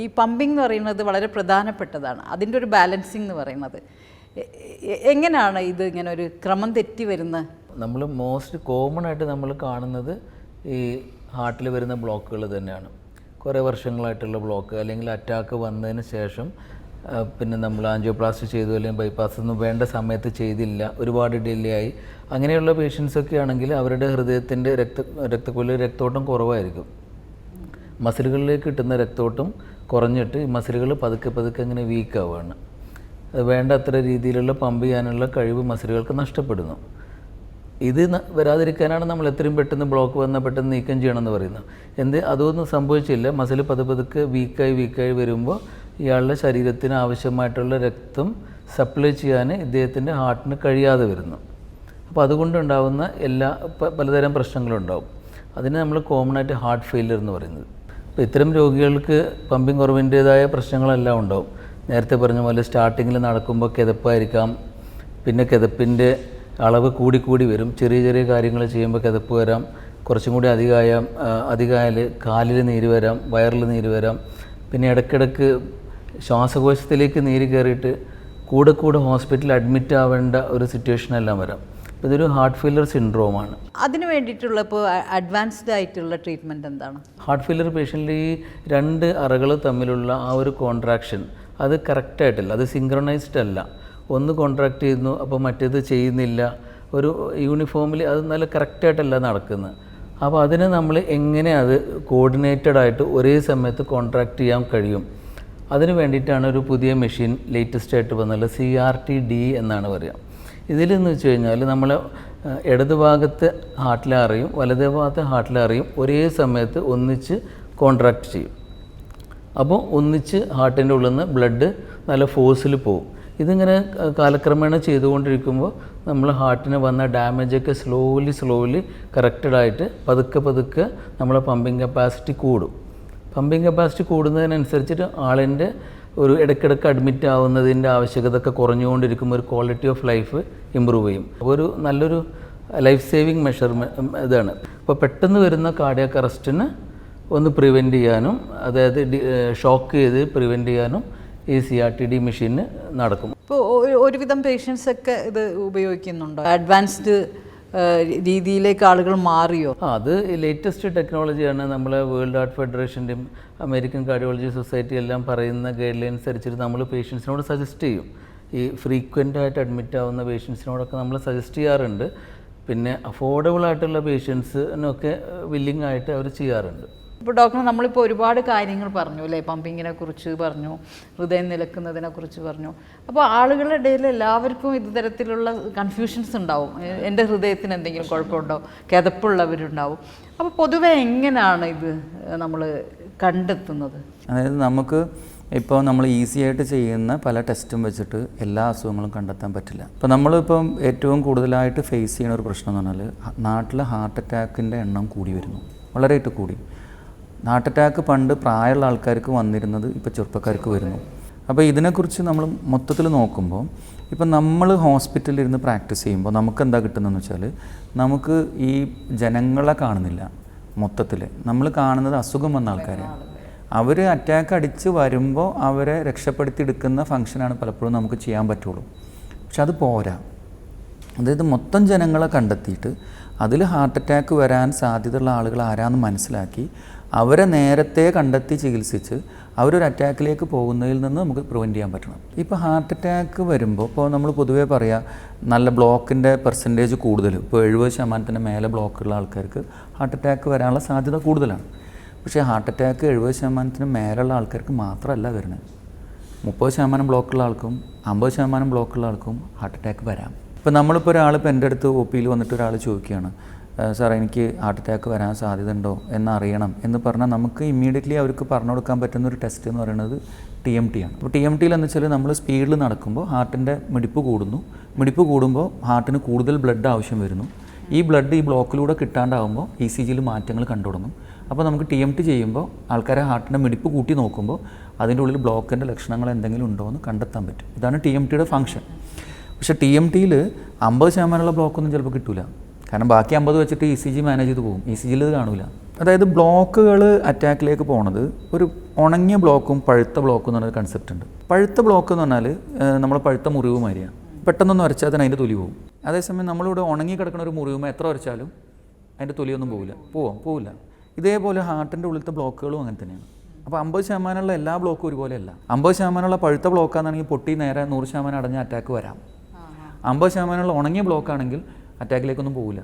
ഈ പമ്പിംഗ് എന്ന് പറയുന്നത് വളരെ പ്രധാനപ്പെട്ടതാണ്. അതിൻ്റെ ഒരു ബാലൻസിങ് എന്ന് പറയുന്നത് എങ്ങനെയാണ് ഇത് ഇങ്ങനെ ഒരു ക്രമം തെറ്റി വരുന്ന? നമ്മൾ മോസ്റ്റ് കോമൺ ആയിട്ട് നമ്മൾ കാണുന്നത് ഈ ഹാർട്ടിൽ വരുന്ന ബ്ലോക്കുകൾ തന്നെയാണ്. കുറേ വർഷങ്ങളായിട്ടുള്ള ബ്ലോക്ക്, അല്ലെങ്കിൽ അറ്റാക്ക് വന്നതിന് ശേഷം പിന്നെ നമ്മൾ ആൻജിയോപ്ലാസ്റ്റി ചെയ്തു അല്ലെങ്കിൽ ബൈപ്പാസ് ഒന്നും വേണ്ട സമയത്ത് ചെയ്തില്ല, ഒരുപാട് ഡിലേ ആയി, അങ്ങനെയുള്ള പേഷ്യൻസൊക്കെ ആണെങ്കിൽ അവരുടെ ഹൃദയത്തിൻ്റെ രക്തോട്ടം കുറവായിരിക്കും. മസിലുകളിലേക്ക് കിട്ടുന്ന രക്തോട്ടം കുറഞ്ഞിട്ട് ഈ മസിലുകൾ പതുക്കെ പതുക്കെ അങ്ങനെ വീക്കാവുകയാണ്. അത് വേണ്ട അത്ര രീതിയിലുള്ള പമ്പ് ചെയ്യാനുള്ള കഴിവ് മസിലുകൾക്ക് നഷ്ടപ്പെടുന്നു. ഇത് വരാതിരിക്കാനാണ് നമ്മൾ എത്രയും പെട്ടെന്ന് ബ്ലോക്ക് വന്നാൽ പെട്ടെന്ന് നീക്കം ചെയ്യണമെന്ന് പറയുന്നത്. അതൊന്നും സംഭവിച്ചില്ല. മസിൽ പതുക്കെ വീക്കായി വരുമ്പോൾ ഇയാളുടെ ശരീരത്തിന് ആവശ്യമായിട്ടുള്ള രക്തം സപ്ലൈ ചെയ്യാൻ ഇദ്ദേഹത്തിൻ്റെ ഹാർട്ടിന് കഴിയാതെ വരുന്നു. അപ്പോൾ അതുകൊണ്ടുണ്ടാകുന്ന പലതരം പ്രശ്നങ്ങളുണ്ടാവും. അതിന് നമ്മൾ കോമൺ ആയിട്ട് ഹാർട്ട് ഫെയിലിയർ എന്ന് പറയുന്നത്. അപ്പോൾ ഇത്തരം രോഗികൾക്ക് പമ്പിങ് കുറവിൻ്റേതായ പ്രശ്നങ്ങളെല്ലാം ഉണ്ടാവും. നേരത്തെ പറഞ്ഞ പോലെ സ്റ്റാർട്ടിങ്ങിൽ നടക്കുമ്പോൾ കിതപ്പായിരിക്കാം, പിന്നെ കിതപ്പിൻ്റെ അളവ് കൂടി വരും. ചെറിയ കാര്യങ്ങൾ ചെയ്യുമ്പോൾ കിതപ്പ് വരാം. കുറച്ചും കൂടി അധികമായാൽ കാലിൽ നീര് വരാം, വയറിൽ നീര് വരാം. പിന്നെ ഇടയ്ക്കിടയ്ക്ക് ശ്വാസകോശത്തിലേക്ക് നീര് കയറിയിട്ട് കൂടെ ഹോസ്പിറ്റലിൽ അഡ്മിറ്റ് ആവേണ്ട ഒരു സിറ്റുവേഷനെല്ലാം വരാം. ഇതൊരു ഹാർട്ട് ഫെയിലിയർ സിൻഡ്രോമാണ്. അതിന് വേണ്ടിയിട്ടുള്ള ഇപ്പോൾ അഡ്വാൻസ്ഡ് ആയിട്ടുള്ള ട്രീറ്റ്മെൻറ്റ് എന്താണ്? ഹാർട്ട് ഫെയിലിയർ പേഷ്യൻ്റിൽ ഈ 2 അറകൾ തമ്മിലുള്ള ആ ഒരു കോൺട്രാക്ഷൻ അത് കറക്റ്റായിട്ടല്ല, അത് സിങ്ക്രണൈസ്ഡ് അല്ല. ഒന്ന് കോൺട്രാക്റ്റ് ചെയ്യുന്നു, അപ്പോൾ മറ്റേത് ചെയ്യുന്നില്ല. ഒരു യൂണിഫോമിൽ അത് നല്ല കറക്റ്റായിട്ടല്ല നടക്കുന്നത്. അപ്പോൾ അതിന് നമ്മൾ എങ്ങനെ അത് കോർഡിനേറ്റഡായിട്ട് ഒരേ സമയത്ത് കോൺട്രാക്റ്റ് ചെയ്യാൻ കഴിയും, അതിന് വേണ്ടിയിട്ടാണ് ഒരു പുതിയ മെഷീൻ ലേറ്റസ്റ്റ് ആയിട്ട് വന്നത്. CRT-D എന്നാണ് പറയുക. ഇതിലെന്ന് വെച്ച് കഴിഞ്ഞാൽ നമ്മൾ ഇടതുഭാഗത്ത് ഹാർട്ടിലെ അറിയും, വലതേ ഭാഗത്തെ ഹാർട്ടിലെ അറിയും ഒരേ സമയത്ത് ഒന്നിച്ച് കോൺട്രാക്റ്റ് ചെയ്യും. അപ്പോൾ ഒന്നിച്ച് ഹാർട്ടിൻ്റെ ഉള്ളിൽ നിന്ന് ബ്ലഡ് നല്ല ഫോഴ്സിൽ പോകും. ഇതിങ്ങനെ കാലക്രമേണ ചെയ്തുകൊണ്ടിരിക്കുമ്പോൾ നമ്മൾ ഹാർട്ടിന് വന്ന ഡാമേജൊക്കെ സ്ലോലി കറക്റ്റഡായിട്ട് പതുക്കെ നമ്മളെ പമ്പിങ് കപ്പാസിറ്റി കൂടും. പമ്പിങ് കപ്പാസിറ്റി കൂടുന്നതിനനുസരിച്ചിട്ട് ആളിൻ്റെ ഒരു ഇടയ്ക്കിടയ്ക്ക് അഡ്മിറ്റ് ആവുന്നതിൻ്റെ ആവശ്യകതയൊക്കെ കുറഞ്ഞുകൊണ്ടിരിക്കുമ്പോൾ ഒരു ക്വാളിറ്റി ഓഫ് ലൈഫ് ഇമ്പ്രൂവ് ചെയ്യും. അപ്പോൾ ഒരു നല്ലൊരു ലൈഫ് സേവിങ് മെഷർമെൻറ്റ് ഇതാണ്. അപ്പോൾ പെട്ടെന്ന് വരുന്ന കാർഡിയാക് അറസ്റ്റിന് ഒന്ന് പ്രിവെൻറ്റ് ചെയ്യാനും, അതായത് ഷോക്ക് ചെയ്ത് പ്രിവെൻറ്റ് ചെയ്യാനും ഈ CRT-D മെഷീന് നടക്കും. ഇപ്പോൾ ഒരുവിധം പേഷ്യൻസൊക്കെ ഇത് ഉപയോഗിക്കുന്നുണ്ടോ? അഡ്വാൻസ്ഡ് രീതിയിലേക്ക് ആളുകൾ മാറിയോ? അത് ലേറ്റസ്റ്റ് ടെക്നോളജിയാണ്. നമ്മളെ വേൾഡ് ഹാർട്ട് ഫെഡറേഷൻ്റെയും അമേരിക്കൻ കാർഡിയോളജി സൊസൈറ്റി എല്ലാം പറയുന്ന ഗൈഡ് ലൈൻ അനുസരിച്ചിട്ട് നമ്മൾ പേഷ്യൻസിനോട് സജസ്റ്റ് ചെയ്യും. ഈ ഫ്രീക്വൻ്റായിട്ട് അഡ്മിറ്റ് ആവുന്ന പേഷ്യൻസിനോടൊക്കെ നമ്മൾ സജസ്റ്റ് ചെയ്യാറുണ്ട്. പിന്നെ അഫോർഡബിൾ ആയിട്ടുള്ള പേഷ്യൻസിനൊക്കെ വില്ലിംഗ് ആയിട്ട് അവർ ചെയ്യാറുണ്ട്. ഇപ്പോൾ ഡോക്ടർ, നമ്മളിപ്പോൾ ഒരുപാട് കാര്യങ്ങൾ പറഞ്ഞു അല്ലേ? പമ്പിങ്ങിനെ കുറിച്ച് പറഞ്ഞു, ഹൃദയം നിലക്കുന്നതിനെ കുറിച്ച് പറഞ്ഞു. അപ്പോൾ ആളുകളുടെ ഇടയിൽ എല്ലാവർക്കും ഇത്തരത്തിലുള്ള കൺഫ്യൂഷൻസ് ഉണ്ടാവും. എൻ്റെ ഹൃദയത്തിന് എന്തെങ്കിലും കുഴപ്പമുണ്ടോ, കിതപ്പുള്ളവരുണ്ടാവും. അപ്പോൾ പൊതുവെ എങ്ങനെയാണ് ഇത് നമ്മൾ കണ്ടെത്തുന്നത്? അതായത് നമുക്ക് ഇപ്പോൾ നമ്മൾ ഈസി ആയിട്ട് ചെയ്യുന്ന പല ടെസ്റ്റും വെച്ചിട്ട് എല്ലാ അസുഖങ്ങളും കണ്ടെത്താൻ പറ്റില്ല. ഇപ്പോൾ നമ്മളിപ്പം ഏറ്റവും കൂടുതലായിട്ട് ഫേസ് ചെയ്യുന്ന ഒരു പ്രശ്നം എന്ന് പറഞ്ഞാൽ നാട്ടിലെ ഹാർട്ട് അറ്റാക്കിൻ്റെ എണ്ണം കൂടി വരുന്നു, വളരെയായിട്ട് കൂടി. ഹാർട്ട് അറ്റാക്ക് പണ്ട് പ്രായമുള്ള ആൾക്കാർക്ക് വന്നിരുന്നത് ഇപ്പോൾ ചെറുപ്പക്കാർക്ക് വരുന്നു. അപ്പോൾ ഇതിനെക്കുറിച്ച് നമ്മൾ മൊത്തത്തിൽ നോക്കുമ്പോൾ ഇപ്പം നമ്മൾ ഹോസ്പിറ്റലിൽ ഇരുന്ന് പ്രാക്ടീസ് ചെയ്യുമ്പോൾ നമുക്ക് എന്താ കിട്ടുന്നതെന്ന് വെച്ചാൽ നമുക്ക് ഈ ജനങ്ങളെ കാണുന്നില്ല. മൊത്തത്തിൽ നമ്മൾ കാണുന്നത് അസുഖം വന്ന ആൾക്കാരെയാണ്. അവർ അറ്റാക്ക് അടിച്ച് വരുമ്പോൾ അവരെ രക്ഷപ്പെടുത്തിയെടുക്കുന്ന ഫംഗ്ഷനാണ് പലപ്പോഴും നമുക്ക് ചെയ്യാൻ പറ്റുള്ളൂ. പക്ഷെ അത് പോരാ. അതായത് മൊത്തം ജനങ്ങളെ കണ്ടെത്തിയിട്ട് അതിൽ ഹാർട്ട് അറ്റാക്ക് വരാൻ സാധ്യതയുള്ള ആളുകൾ ആരാന്ന് മനസ്സിലാക്കി അവരെ നേരത്തെ കണ്ടെത്തി ചികിത്സിച്ച് അവരൊരു അറ്റാക്കിലേക്ക് പോകുന്നതിൽ നിന്ന് നമുക്ക് പ്രിവെൻറ്റ് ചെയ്യാൻ പറ്റണം. ഇപ്പോൾ ഹാർട്ട് അറ്റാക്ക് വരുമ്പോൾ ഇപ്പോൾ നമ്മൾ പൊതുവേ പറയാം നല്ല ബ്ലോക്കിൻ്റെ പെർസെൻറ്റേജ് കൂടുതൽ, ഇപ്പോൾ 70% മേലെ ബ്ലോക്കുള്ള ആൾക്കാർക്ക് ഹാർട്ട് അറ്റാക്ക് വരാനുള്ള സാധ്യത കൂടുതലാണ്. പക്ഷേ ഹാർട്ട് അറ്റാക്ക് 70% മേലുള്ള ആൾക്കാർക്ക് മാത്രമല്ല വരുന്നത്. 30% ബ്ലോക്കുള്ള ആൾക്കും 50% ബ്ലോക്കുള്ള ആൾക്കും ഹാർട്ട് അറ്റാക്ക് വരാം. ഇപ്പോൾ നമ്മളിപ്പോൾ ഒരാളിപ്പോൾ എൻ്റെ അടുത്ത് ഒ പിയിൽ വന്നിട്ട് ഒരാൾ ചോദിക്കുകയാണ്, സാർ എനിക്ക് ഹാർട്ട് അറ്റാക്ക് വരാൻ സാധ്യത ഉണ്ടോ എന്നറിയണം എന്ന് പറഞ്ഞാൽ നമുക്ക് ഇമ്മീഡിയറ്റ്ലി അവർക്ക് പറഞ്ഞു കൊടുക്കാൻ പറ്റുന്ന ഒരു ടെസ്റ്റ് എന്ന് പറയുന്നത് TMT ആണ്. അപ്പോൾ TMTയിൽ എന്ന് വെച്ചാൽ നമ്മൾ സ്പീഡിൽ നടക്കുമ്പോൾ ഹാർട്ടിൻ്റെ മിടിപ്പ് കൂടുന്നു. മിടിപ്പ് കൂടുമ്പോൾ ഹാർട്ടിന് കൂടുതൽ ബ്ലഡ് ആവശ്യം വരുന്നു. ഈ ബ്ലഡ് ഈ ബ്ലോക്കിലൂടെ കിട്ടാണ്ടാവുമ്പോൾ ECGയിൽ മാറ്റങ്ങൾ കണ്ടു തുടങ്ങും. അപ്പോൾ നമുക്ക് TMT ചെയ്യുമ്പോൾ ആൾക്കാരെ ഹാർട്ടിൻ്റെ മിടിപ്പ് കൂട്ടി നോക്കുമ്പോൾ അതിൻ്റെ ഉള്ളിൽ ബ്ലോക്കിൻ്റെ ലക്ഷണങ്ങൾ എന്തെങ്കിലും ഉണ്ടോ എന്ന് കണ്ടെത്താൻ പറ്റും. ഇതാണ് TMTയുടെ ഫംഗ്ഷൻ. പക്ഷേ TMTയിൽ 50% ബ്ലോക്കൊന്നും ചിലപ്പോൾ കിട്ടില്ല. കാരണം ബാക്കി 50 വെച്ചിട്ട് ECG മാനേജ് ചെയ്ത് പോകും. ECGയിൽ ഇത് കാണില്ല. അതായത് ബ്ലോക്കുകൾ അറ്റാക്കിലേക്ക് പോണത് ഒരു ഉണങ്ങിയ ബ്ലോക്കും പഴുത്ത ബ്ലോക്കും എന്ന് പറഞ്ഞൊരു കൺസെപ്റ്റ് ഉണ്ട്. പഴുത്ത ബ്ലോക്ക് എന്ന് പറഞ്ഞാൽ നമ്മൾ പഴുത്ത മുറിവ് മാതിരിയാണ്. പെട്ടെന്നൊന്നും വരച്ചാൽ തന്നെ അതിൻ്റെ തൊലി പോകും. അതേസമയം നമ്മളിവിടെ ഉണങ്ങി കിടക്കുന്ന ഒരു മുറിവുമ്പോൾ എത്ര വരച്ചാലും അതിൻ്റെ തൊലിയൊന്നും പോവില്ല. ഇതേപോലെ ഹാർട്ടിൻ്റെ ഉള്ളിലത്തെ ബ്ലോക്കുകളും അങ്ങനെ തന്നെയാണ്. അപ്പോൾ 50% എല്ലാ ബ്ലോക്കും ഒരുപോലെയല്ല. 50% പഴുത്ത ബ്ലോക്കാണെന്നുണ്ടെങ്കിൽ പൊട്ടി നേരെ 100% അടഞ്ഞ അറ്റാക്ക് വരാം. 50% ഉണങ്ങിയ ബ്ലോക്കാണെങ്കിൽ അറ്റാക്കിലേക്കൊന്നും പോവില്ല.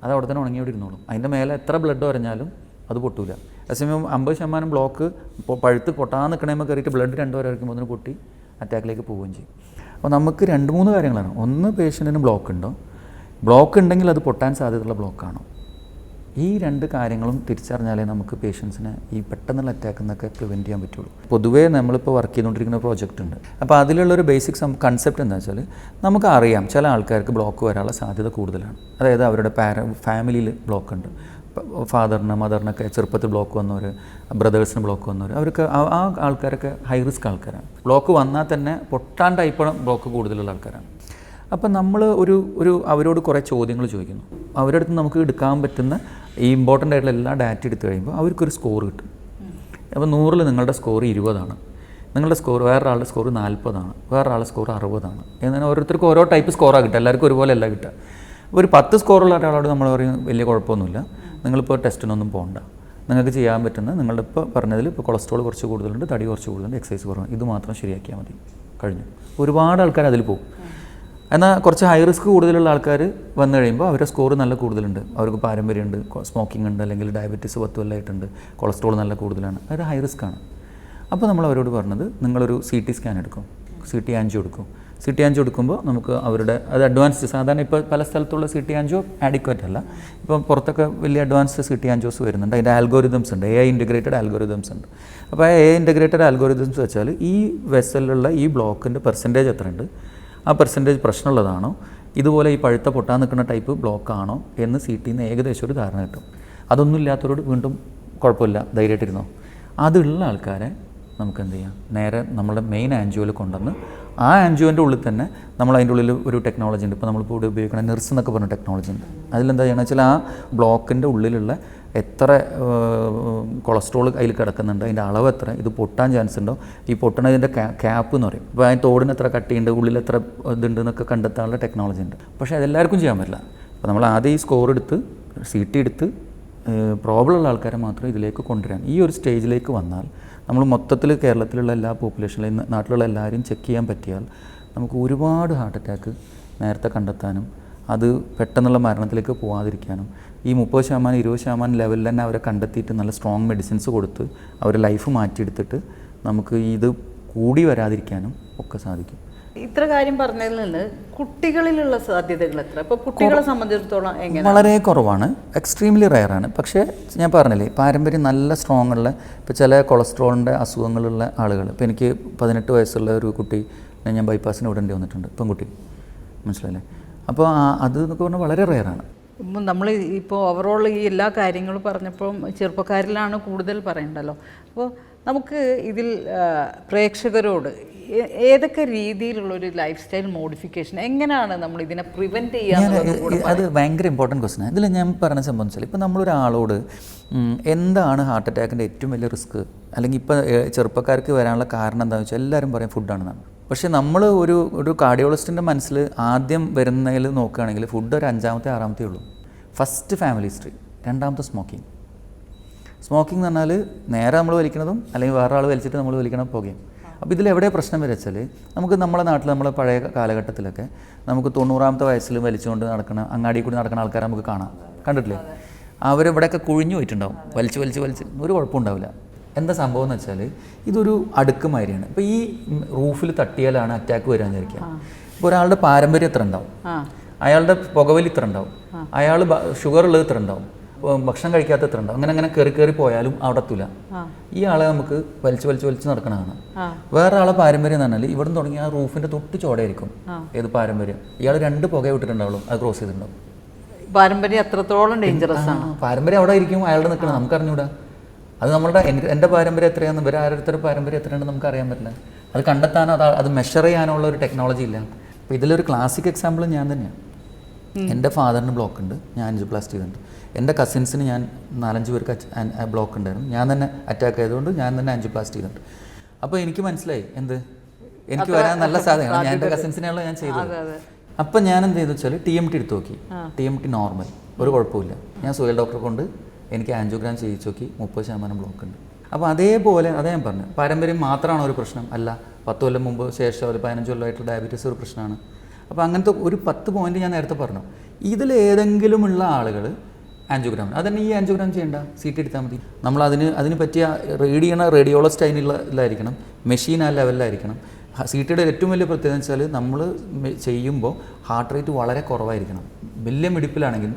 അത് അവിടെ തന്നെ ഉണങ്ങിയോടെ ഇരുന്നോളും. അതിൻ്റെ മേലെ എത്ര ബ്ലഡ് വരഞ്ഞാലും അത് പൊട്ടില്ല. അതേസമയം 50% ബ്ലോക്ക് പഴുത്ത് പൊട്ടാൻ നിൽക്കണേമ്പോൾ കയറിയിട്ട് ബ്ലഡ് 2 വരെ വരയ്ക്കുമ്പോൾ അതിന് പൊട്ടി അറ്റാക്കിലേക്ക് പോവുകയും ചെയ്യും. അപ്പോൾ നമുക്ക് 2-3 കാര്യങ്ങളാണ്. ഒന്ന്, പേഷ്യൻറ്റിന് ബ്ലോക്ക് ഉണ്ടോ, ബ്ലോക്ക് ഉണ്ടെങ്കിൽ അത് പൊട്ടാൻ സാധ്യതയുള്ള ബ്ലോക്കാണോ. ഈ 2 കാര്യങ്ങളും തിരിച്ചറിഞ്ഞാലേ നമുക്ക് പേഷ്യൻസിനെ ഈ പെട്ടെന്നുള്ള അറ്റാക്കിൽ നിന്നൊക്കെ പ്രിവെൻറ്റ് ചെയ്യാൻ പറ്റുള്ളൂ. പൊതുവേ നമ്മളിപ്പോൾ വർക്ക് ചെയ്തുകൊണ്ടിരിക്കുന്ന പ്രോജക്റ്റ് ഉണ്ട്. അപ്പോൾ അതിലുള്ളൊരു ബേസിക് കൺസെപ്റ്റ് എന്താ വെച്ചാൽ നമുക്ക് അറിയാം ചില ആൾക്കാർക്ക് ബ്ലോക്ക് വരാനുള്ള സാധ്യത കൂടുതലാണ്. അതായത് അവരുടെ ഫാമിലിയിൽ ബ്ലോക്ക് ഉണ്ട്. മദറിനൊക്കെ ചെറുപ്പത്തിൽ ബ്ലോക്ക് വന്നവർ, ബ്രദേഴ്സിന് ബ്ലോക്ക് വന്നവർ, അവർക്ക് ആ ആൾക്കാരൊക്കെ ഹൈ റിസ്ക് ആൾക്കാരാണ്. ബ്ലോക്ക് വന്നാൽ തന്നെ പൊട്ടാൻ ടൈപ്പ് ബ്ലോക്ക് കൂടുതലുള്ള ആൾക്കാരാണ്. അപ്പം നമ്മൾ അവരോട് കുറേ ചോദ്യങ്ങൾ ചോദിക്കുന്നു. അവരുടെ അടുത്ത് നമുക്ക് എടുക്കാൻ പറ്റുന്ന ഈ ഇമ്പോർട്ടൻ്റ് ആയിട്ടുള്ള എല്ലാ ഡാറ്റ എടുത്തു കഴിയുമ്പോൾ അവർക്കൊരു സ്കോർ കിട്ടും. അപ്പോൾ 100-ൽ നിങ്ങളുടെ സ്കോർ 20 നിങ്ങളുടെ സ്കോർ, വേറൊരാളുടെ സ്കോർ 40, വേറൊരാളുടെ സ്കോർ 60. എന്നാൽ ഓരോരുത്തർക്കും ഓരോ ടൈപ്പ് സ്കോറാണ് കിട്ടുക. എല്ലാവർക്കും ഒരുപോലെ അല്ല കിട്ടുക. ഒരു 10 സ്കോറുള്ള ഒരാളോട് നമ്മൾ പറയും വലിയ കുഴപ്പമൊന്നുമില്ല, നിങ്ങളിപ്പോൾ ടെസ്റ്റിനൊന്നും പോകണ്ട, നിങ്ങൾക്ക് ചെയ്യാൻ പറ്റുന്ന നിങ്ങളുടെ ഇപ്പോൾ പറഞ്ഞതിൽ ഇപ്പോൾ കൊളസ്ട്രോൾ കുറച്ച് കൂടുതലുണ്ട്, തടി കുറച്ച് കൂടുതലുണ്ട്, എക്സസൈസ് കുറവാണ്, ഇത് മാത്രം ശരിയാക്കിയാൽ മതി, കഴിഞ്ഞു. ഒരുപാട് ആൾക്കാർ അതിൽ പോകും. എന്നാൽ കുറച്ച് ഹൈ റിസ്ക് കൂടുതലുള്ള ആൾക്കാർ വന്നു കഴിയുമ്പോൾ അവരുടെ സ്കോർ നല്ല കൂടുതലുണ്ട്. അവർക്ക് പാരമ്പര്യമുണ്ട്, സ്മോക്കിംഗ് ഉണ്ട്, അല്ലെങ്കിൽ ഡയബറ്റീസ് 10 കൊല്ലമായിട്ടുണ്ട്, കൊളസ്ട്രോൾ നല്ല കൂടുതലാണ്, അവർ ഹൈ റിസ്ക് ആണ്. അപ്പോൾ നമ്മൾ അവരോട് പറഞ്ഞത് നിങ്ങളൊരു CT സ്കാൻ എടുക്കും, CT ആൻജിയോ എടുക്കും. CT ആൻജിയോ എടുക്കുമ്പോൾ നമുക്ക് അവരുടെ അത് അഡ്വാൻസ്ഡ്, സാധാരണ ഇപ്പോൾ പല സ്ഥലത്തുള്ള CT ആൻജിയോ ആഡിക്വേറ്റ് അല്ല. ഇപ്പം പുറത്തൊക്കെ വലിയ അഡ്വാൻസ്ഡ് CT ആൻജിയോസ് വരുന്നുണ്ട്. അതിൻ്റെ ആൽഗോരിതംസ് ഉണ്ട്, AI ഇൻറ്റഗ്രേറ്റഡ് ആൽഗോരിതംസ് ഉണ്ട്. അപ്പോൾ ആ AI ഇൻറ്റഗ്രേറ്റഡ് ആൽഗോരിതംസ് വെച്ചാൽ ഈ വെസലിലുള്ള ഈ ബ്ലോക്കിൻ്റെ പെർസെൻറ്റേജ് എത്രയുണ്ട്, ആ പെർസെൻറ്റേജ് പ്രശ്നമുള്ളതാണോ, ഇതുപോലെ ഈ പഴുത്ത പൊട്ടാൻ നിൽക്കുന്ന ടൈപ്പ് ബ്ലോക്കാണോ എന്ന് CTന്ന് ഏകദേശം ഒരു ധാരണ കിട്ടും. അതൊന്നും ഇല്ലാത്തവരോട് വീണ്ടും കുഴപ്പമില്ല, ധൈര്യമായിട്ടിരുന്നോ. അതുള്ള ആൾക്കാരെ നമുക്ക് എന്ത് ചെയ്യാം, നേരെ നമ്മുടെ മെയിൻ ആൻജിയോയിൽ കൊണ്ടുവന്ന് ആ ആൻജിയോൻ്റെ ഉള്ളിൽ തന്നെ നമ്മൾ അതിൻ്റെ ഉള്ളിൽ ഒരു ടെക്നോളജി ഉണ്ട്. ഇപ്പോൾ നമ്മളിപ്പോൾ ഇവിടെ ഉപയോഗിക്കുന്ന നെർസ് എന്നൊക്കെ പറഞ്ഞ ടെക്നോളജി ഉണ്ട്. അതിലെന്താ ചെയ്യണമെന്ന് വെച്ചാൽ ആ ബ്ലോക്കിൻ്റെ ഉള്ളിലുള്ള എത്ര കൊളസ്ട്രോൾ അതിൽ കിടക്കുന്നുണ്ട്, അതിൻ്റെ അളവ് എത്ര, ഇത് പൊട്ടാൻ ചാൻസ് ഉണ്ടോ, ഈ പൊട്ടണതിൻ്റെ ക്യാപ്പ് എന്ന് പറയും. അപ്പോൾ അതിന് തോടിന് എത്ര കട്ടിയുണ്ട്, ഉള്ളിൽ എത്ര ഇതുണ്ട് എന്നൊക്കെ കണ്ടെത്താനുള്ള ടെക്നോളജി ഉണ്ട്. പക്ഷേ അതെല്ലാവർക്കും ചെയ്യാൻ പറ്റില്ല. അപ്പോൾ നമ്മൾ ആദ്യം ഈ സ്കോർ എടുത്ത് CT എടുത്ത് പ്രോബ്ലം ഉള്ള ആൾക്കാരെ മാത്രം ഇതിലേക്ക് കൊണ്ടുവരാൻ ഈ ഒരു സ്റ്റേജിലേക്ക് വന്നാൽ നമ്മൾ മൊത്തത്തിൽ കേരളത്തിലുള്ള എല്ലാ പോപ്പുലേഷനിലും നാട്ടിലുള്ള എല്ലാവരെയും ചെക്ക് ചെയ്യാൻ പറ്റിയാൽ നമുക്ക് ഒരുപാട് ഹാർട്ട് അറ്റാക്ക് നേരത്തെ കണ്ടെത്താനും അത് പെട്ടെന്നുള്ള മരണത്തിലേക്ക് പോകാതിരിക്കാനും ഈ 30% 20% ലെവലിൽ തന്നെ അവരെ കണ്ടെത്തിയിട്ട് നല്ല സ്ട്രോങ് മെഡിസിൻസ് കൊടുത്ത് അവരുടെ ലൈഫ് മാറ്റിയെടുത്തിട്ട് നമുക്ക് ഇത് കൂടി വരാതിരിക്കാനും ഒക്കെ സാധിക്കും. ഇത്ര കാര്യം പറഞ്ഞതിൽ നിന്ന് കുട്ടികളിലുള്ള സാധ്യതകൾ എത്ര? ഇപ്പോൾ കുട്ടികളെ സംബന്ധിച്ചിടത്തോളം എങ്ങനെ? വളരെ കുറവാണ്, എക്സ്ട്രീംലി റയറാണ്. പക്ഷേ ഞാൻ പറഞ്ഞില്ലേ, പാരമ്പര്യം നല്ല സ്ട്രോങ് ഉള്ള, ഇപ്പോൾ ചില കൊളസ്ട്രോളിൻ്റെ അസുഖങ്ങളുള്ള ആളുകൾ, ഇപ്പോൾ എനിക്ക് 18 വയസ്സുള്ള ഒരു കുട്ടി ഞാൻ ബൈപ്പാസിന് വിടേണ്ടി വന്നിട്ടുണ്ട്, പെൺകുട്ടി, മനസ്സിലായില്ലേ? അപ്പോൾ അത് എന്നൊക്കെ പറഞ്ഞാൽ വളരെ റയറാണ്. ഇപ്പം നമ്മൾ ഇപ്പോൾ ഓവറോൾ ഈ എല്ലാ കാര്യങ്ങളും പറഞ്ഞപ്പോൾ ചെറുപ്പക്കാരിലാണ് കൂടുതൽ പറയണ്ടല്ലോ. അപ്പോൾ നമുക്ക് ഇതിൽ പ്രേക്ഷകരോട് ഏതൊക്കെ രീതിയിലുള്ളൊരു ലൈഫ് സ്റ്റൈൽ മോഡിഫിക്കേഷൻ എങ്ങനെയാണ് നമ്മൾ ഇതിനെ പ്രിവെൻറ്റ് ചെയ്യുക? അത് ഭയങ്കര ഇമ്പോർട്ടൻറ്റ് ക്വസ്റ്റനാണ്. ഇതിൽ ഞാൻ പറഞ്ഞ സംഭവം വെച്ചാൽ, ഇപ്പോൾ നമ്മളൊരാളോട് എന്താണ് ഹാർട്ട് അറ്റാക്കിൻ്റെ ഏറ്റവും വലിയ റിസ്ക്, അല്ലെങ്കിൽ ഇപ്പോൾ ചെറുപ്പക്കാർക്ക് വരാനുള്ള കാരണം എന്താണെന്ന് വെച്ചാൽ എല്ലാവരും പറയും ഫുഡാണെന്നാണ്. പക്ഷേ നമ്മൾ ഒരു കാർഡിയോളജിസ്റ്റിൻ്റെ മനസ്സിൽ ആദ്യം വരുന്നതിൽ നോക്കുകയാണെങ്കിൽ ഫുഡ് ഒരു 5ാമത്തെ 6ാമത്തെ ഉള്ളൂ. ഫസ്റ്റ് ഫാമിലി ഹിസ്റ്ററി, 2ാമത്തെ സ്മോക്കിംഗ് എന്ന് പറഞ്ഞാൽ നേരെ നമ്മൾ വലിക്കുന്നതും അല്ലെങ്കിൽ വേറെ ആൾ വലിച്ചിട്ട് നമ്മൾ വലിക്കണം പുകയും. അപ്പോൾ ഇതിലെവിടെ പ്രശ്നം വരെ വെച്ചാൽ, നമുക്ക് നമ്മുടെ നാട്ടിൽ നമ്മളെ പഴയ കാലഘട്ടത്തിലൊക്കെ നമുക്ക് 90ാമത്തെ വയസ്സിൽ വലിച്ചുകൊണ്ട് നടക്കുന്ന, അങ്ങാടി കൂടി നടക്കുന്ന ആൾക്കാരെ നമുക്ക് കാണാം, കണ്ടിട്ടില്ലേ? അവരിവിടെയൊക്കെ കുഴിഞ്ഞു പോയിട്ടുണ്ടാവും, വലിച്ച് ഒരു കുഴപ്പമുണ്ടാവില്ല. എന്താ സംഭവം എന്ന് വെച്ചാൽ ഇതൊരു അടുക്ക് മാതിരിയാണ്. ഇപ്പോൾ ഈ റൂഫിൽ തട്ടിയാലാണ് അറ്റാക്ക് വരാൻ വിചാരിക്കുക. ഇപ്പോൾ ഒരാളുടെ പാരമ്പര്യം ഇത്ര ഉണ്ടാവും, അയാളുടെ പുകവലി ഇത്ര ഉണ്ടാവും, അയാൾ ഷുഗർ ഉള്ളത് ഇത്ര ഉണ്ടാവും, ഭക്ഷണം കഴിക്കാത്ത ഇത്ര ഉണ്ടാവും, അങ്ങനെ കയറി പോയാലും അവിടെ എത്തൂല. ഈ ആളെ നമുക്ക് വലിച്ച് നടക്കണതാണ്. വേറെ ആളെ പാരമ്പര്യം എന്ന് പറഞ്ഞാൽ ഇവിടെ നിന്ന് തുടങ്ങി ആ റൂഫിൻ്റെ തൊട്ട് ചോടയായിരിക്കും. ഏത് പാരമ്പര്യം? ഇയാൾ 2 പുക വിട്ടിട്ടുണ്ടാവുള്ളൂ, അത് ക്രോസ് ചെയ്തിട്ടുണ്ടാവും. പാരമ്പര്യം അത്രത്തോളം ഡേഞ്ചറസ് ആണ്. പാരമ്പര്യം അവിടെ ആയിരിക്കും അയാളുടെ നിൽക്കണം, നമുക്ക് അറിഞ്ഞൂടാ. അത് നമ്മളുടെ എൻ്റെ പാരമ്പര്യം എത്രയാണെന്ന് ഇവർ ആരോരുത്തരുടെ പാരമ്പര്യം എത്രയാണെന്ന് നമുക്ക് അറിയാൻ പറ്റില്ല. അത് കണ്ടെത്താനോ അത് മെഷർ ചെയ്യാനുള്ള ഒരു ടെക്നോളജി ഇല്ല. അപ്പോൾ ഇതിലൊരു ക്ലാസിക് എക്സാമ്പിൾ ഞാൻ തന്നെയാണ്. എൻ്റെ ഫാദറിന് ബ്ലോക്ക് ഉണ്ട്, ഞാൻ ആൻജിയോപ്ലാസ്റ്റി ചെയ്തിട്ടുണ്ട്. എൻ്റെ കസിൻസിന് ഞാൻ 4-5 പേർക്ക് ബ്ലോക്ക് ഉണ്ടായിരുന്നു, ഞാൻ തന്നെ അറ്റാക്ക് ആയതുകൊണ്ട് ഞാൻ തന്നെ ആൻജിയോപ്ലാസ്റ്റി ചെയ്തിട്ടുണ്ട്. അപ്പോൾ എനിക്ക് മനസ്സിലായി എനിക്ക് വരാൻ നല്ല സാധ്യതയാണ്. ഞാൻ എൻ്റെ കസിൻസിനെയുള്ള ഞാൻ ചെയ്തത്. അപ്പം ഞാൻ എന്ത് ചെയ്തു വെച്ചാൽ TMT എടുത്ത് നോക്കി. TMT നോർമൽ, ഒരു കുഴപ്പമില്ല. ഞാൻ സോയിൽ ഡോക്ടറെ കൊണ്ട് എനിക്ക് ആൻജിയോഗ്രാം ചെയ്യിച്ച് നോക്കി, 30% ബ്ലോക്ക് ഉണ്ട്. അപ്പോൾ അതേപോലെ അതേ ഞാൻ പറഞ്ഞു, പാരമ്പര്യം മാത്രമാണ് ഒരു പ്രശ്നം അല്ല. 10 കൊല്ലം മുമ്പ് ശേഷം ഒരു 15 കൊല്ലമായിട്ടുള്ള ഡയബറ്റീസ് ഒരു പ്രശ്നമാണ്. അപ്പോൾ അങ്ങനത്തെ ഒരു 10 പോയിന്റ് ഞാൻ നേരത്തെ പറഞ്ഞു. ഇതിലേതെങ്കിലുമുള്ള ആളുകൾ ആൻജിയോഗ്രാം, അതന്നെ ഈ ആൻജിയോഗ്രാം ചെയ്യേണ്ട, CT എടുത്താൽ മതി. നമ്മൾ അതിന് പറ്റിയ റേഡിയോളജിസ്റ്റ് അതിനുള്ളതായിരിക്കണം, മെഷീൻ ആ ലെവലിലായിരിക്കണം. CTയുടെ ഏറ്റവും വലിയ പ്രത്യേകത എന്ന് വെച്ചാൽ നമ്മൾ ചെയ്യുമ്പോൾ ഹാർട്ട് റേറ്റ് വളരെ കുറവായിരിക്കണം. വലിയ മിടിപ്പിലാണെങ്കിൽ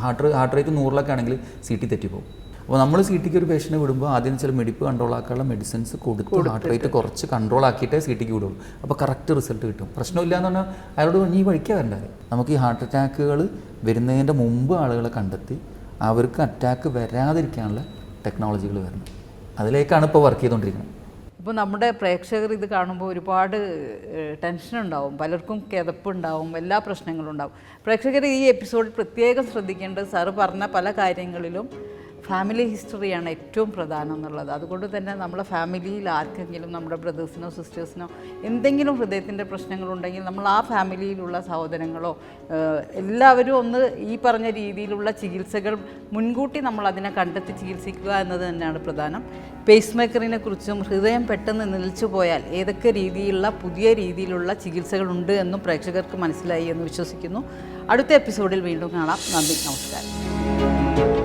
ഹാർട്ട് റേറ്റ് 100 ആണെങ്കിൽ CT തെറ്റിപ്പോകും. അപ്പോൾ നമ്മൾ CTക്ക് ഒരു പേഷ്യൻറ്റ് വിടുമ്പോൾ ആദ്യം വെച്ചാൽ മിടിപ്പ് കൺട്രോൾ ആക്കാനുള്ള മെഡിസിൻസ് കൊടുത്ത് ഹാർട്ട് റേറ്റ് കുറച്ച് കൺട്രോൾ ആക്കിയിട്ടേ CTക്ക് വിടുള്ളൂ. അപ്പോൾ കറക്റ്റ് റിസൾട്ട് കിട്ടും. പ്രശ്നമില്ല എന്ന് പറഞ്ഞാൽ അയാളോട് നീ വഴിക്കാൻ വരണ്ടായി. നമുക്ക് ഈ ഹാർട്ട് അറ്റാക്കുകൾ വരുന്നതിൻ്റെ മുമ്പ് ആളുകളെ കണ്ടെത്തി അവർക്ക് അറ്റാക്ക് വരാതിരിക്കാനുള്ള ടെക്നോളജികൾ വരണം. അതിലേക്കാണ് ഇപ്പോൾ വർക്ക് ചെയ്തുകൊണ്ടിരിക്കുന്നത്. ഇപ്പോൾ നമ്മുടെ പ്രേക്ഷകർ ഇത് കാണുമ്പോൾ ഒരുപാട് ടെൻഷനുണ്ടാവും, പലർക്കും കിതപ്പുണ്ടാവും, എല്ലാ പ്രശ്നങ്ങളും ഉണ്ടാവും. പ്രേക്ഷകർ ഈ എപ്പിസോഡിൽ പ്രത്യേകം ശ്രദ്ധിക്കേണ്ടത്, സാറ് പറഞ്ഞ പല കാര്യങ്ങളിലും ഫാമിലി ഹിസ്റ്ററിയാണ് ഏറ്റവും പ്രധാനം എന്നുള്ളത്. അതുകൊണ്ട് തന്നെ നമ്മളെ ഫാമിലിയിൽ ആർക്കെങ്കിലും, നമ്മുടെ ബ്രദേഴ്സിനോ സിസ്റ്റേഴ്സിനോ എന്തെങ്കിലും ഹൃദയത്തിൻ്റെ പ്രശ്നങ്ങളുണ്ടെങ്കിൽ നമ്മൾ ആ ഫാമിലിയിലുള്ള സഹോദരങ്ങളോ എല്ലാവരും ഒന്ന് ഈ പറഞ്ഞ രീതിയിലുള്ള ചികിത്സകൾ മുൻകൂട്ടി നമ്മൾ അതിനെ കണ്ടെത്തി ചികിത്സിക്കുക എന്നത് തന്നെയാണ് പ്രധാനം. പേസ് മേക്കറിനെ കുറിച്ചും ഹൃദയം പെട്ടെന്ന് നിലച്ചു പോയാൽ ഏതൊക്കെ രീതിയിലുള്ള പുതിയ രീതിയിലുള്ള ചികിത്സകളുണ്ട് എന്നും പ്രേക്ഷകർക്ക് മനസ്സിലായി എന്ന് വിശ്വസിക്കുന്നു. അടുത്ത എപ്പിസോഡിൽ വീണ്ടും കാണാം. നന്ദി, നമസ്കാരം.